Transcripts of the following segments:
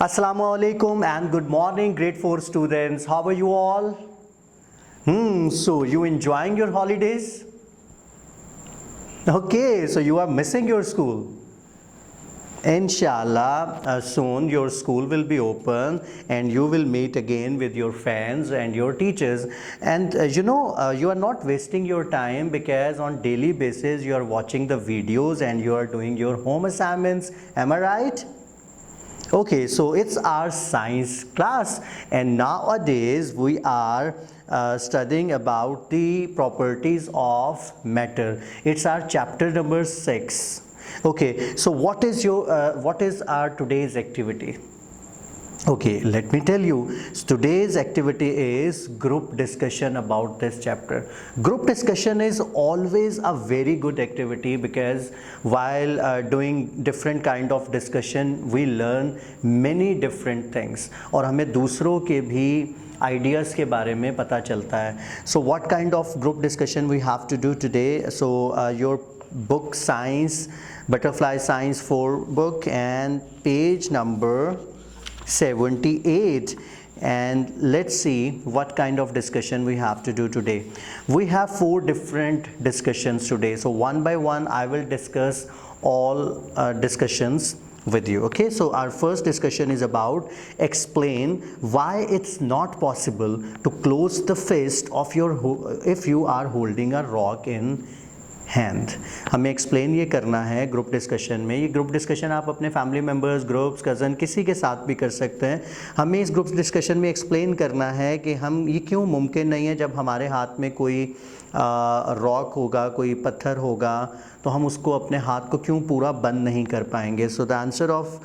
Assalamu alaikum and good morning, grade 4 students. How are you all? So you enjoying your holidays? Okay, so you are missing your school. Inshallah, soon your school will be open and you will meet again with your friends and your teachers. And you are not wasting your time because on daily basis you are watching the videos and you are doing your home assignments. Am I right? Okay, so it's our science class and nowadays we are studying about the properties of matter. It's our chapter number 6. Okay, so what is our today's activity? Okay, let me tell you, today's activity is group discussion about this chapter. Group discussion is always a very good activity because while doing different kind of discussion we learn many different things और हमें दूसरों के भी ideas के बारे में पता चलता है. So what kind of group discussion we have to do today? So your book science, butterfly science 4 book and page number 78, and let's see what kind of discussion we have to do today. We have 4 different discussions today, so one by one I will discuss all discussions with you. Okay, so our first discussion is about explain why it's not possible to close the fist of your if you are holding a rock in hand. हमें explain ये करना है group discussion में. ये group discussion आप अपने family members, groups, cousin किसी के साथ भी कर सकते हैं. हमें इस ग्रुप डिस्कशन में एक्सप्लेन करना है कि हम ये क्यों मुमकिन नहीं है जब हमारे हाथ में कोई रॉक होगा, कोई पत्थर होगा तो हम उसको अपने हाथ को क्यों पूरा बंद नहीं कर पाएंगे. So the answer of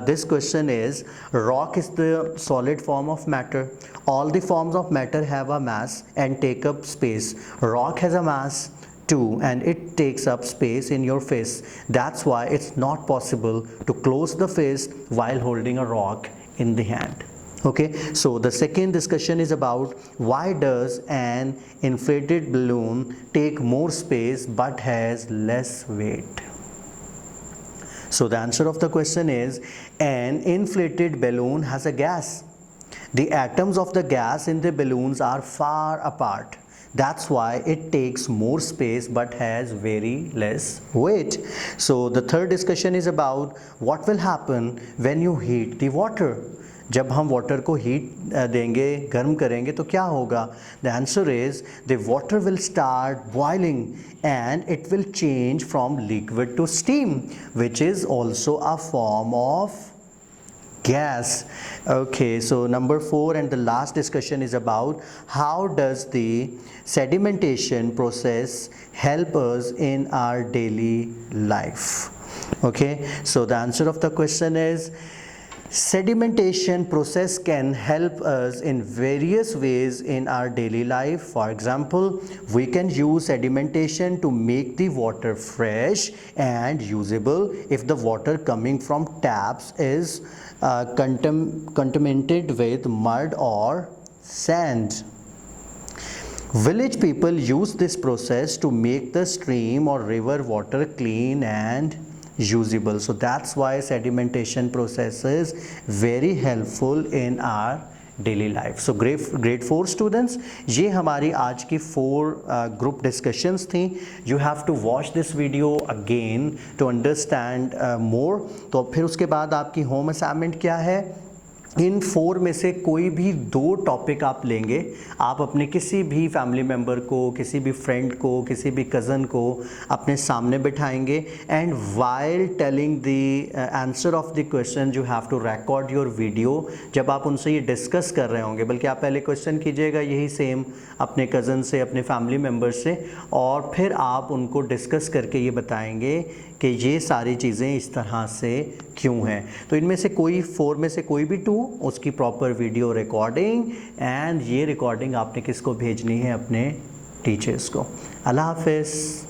this question is rock is the solid form of matter. All the forms of matter have a mass and take up space. Rock has a mass too and it takes up space in your fist. That's why it's not possible to close the fist while holding a rock in the hand. Okay, so the second discussion is about why does an inflated balloon take more space but has less weight. So the answer of the question is an inflated balloon has a gas. The atoms of the gas in the balloons are far apart. That's why it takes more space but has very less weight. So the third discussion is about what will happen when you heat the water. जब हम water को heat देंगे, गर्म करेंगे तो क्या होगा? The answer is the water will start boiling and it will change from liquid to steam, which is also a form of gas. Okay, so number 4 and the last discussion is about how does the sedimentation process help us in our daily life. Okay, so the answer of the question is sedimentation process can help us in various ways in our daily life. For example, we can use sedimentation to make the water fresh and usable if the water coming from taps is contaminated with mud or sand. Village people use this process to make the stream or river water clean and usable. So that's why sedimentation process is very helpful in our daily life. So grade 4 students, ये हमारी आज की 4 group discussions थी. You have to watch this video again to understand more. तो फिर उसके बाद आपकी होम असाइनमेंट क्या है? इन 4 में से कोई भी 2 टॉपिक आप लेंगे. आप अपने किसी भी फैमिली मेम्बर को, किसी भी फ्रेंड को, किसी भी कज़न को अपने सामने बिठाएंगे and while telling the answer of the question you have to record your video. जब आप उनसे ये डिस्कस कर रहे होंगे, बल्कि आप पहले क्वेश्चन कीजिएगा यही सेम अपने कज़न से, अपने फैमिली मेम्बर से, और फिर आप उनको डिस्कस करके ये बताएंगे कि ये सारी चीज़ें इस तरह से क्यों हैं. तो इनमें से कोई 4 में से कोई भी 2 उसकी प्रॉपर वीडियो रिकॉर्डिंग एंड ये रिकॉर्डिंग आपने किसको भेजनी है? अपने टीचर्स को. अल्लाह हाफ़िज़.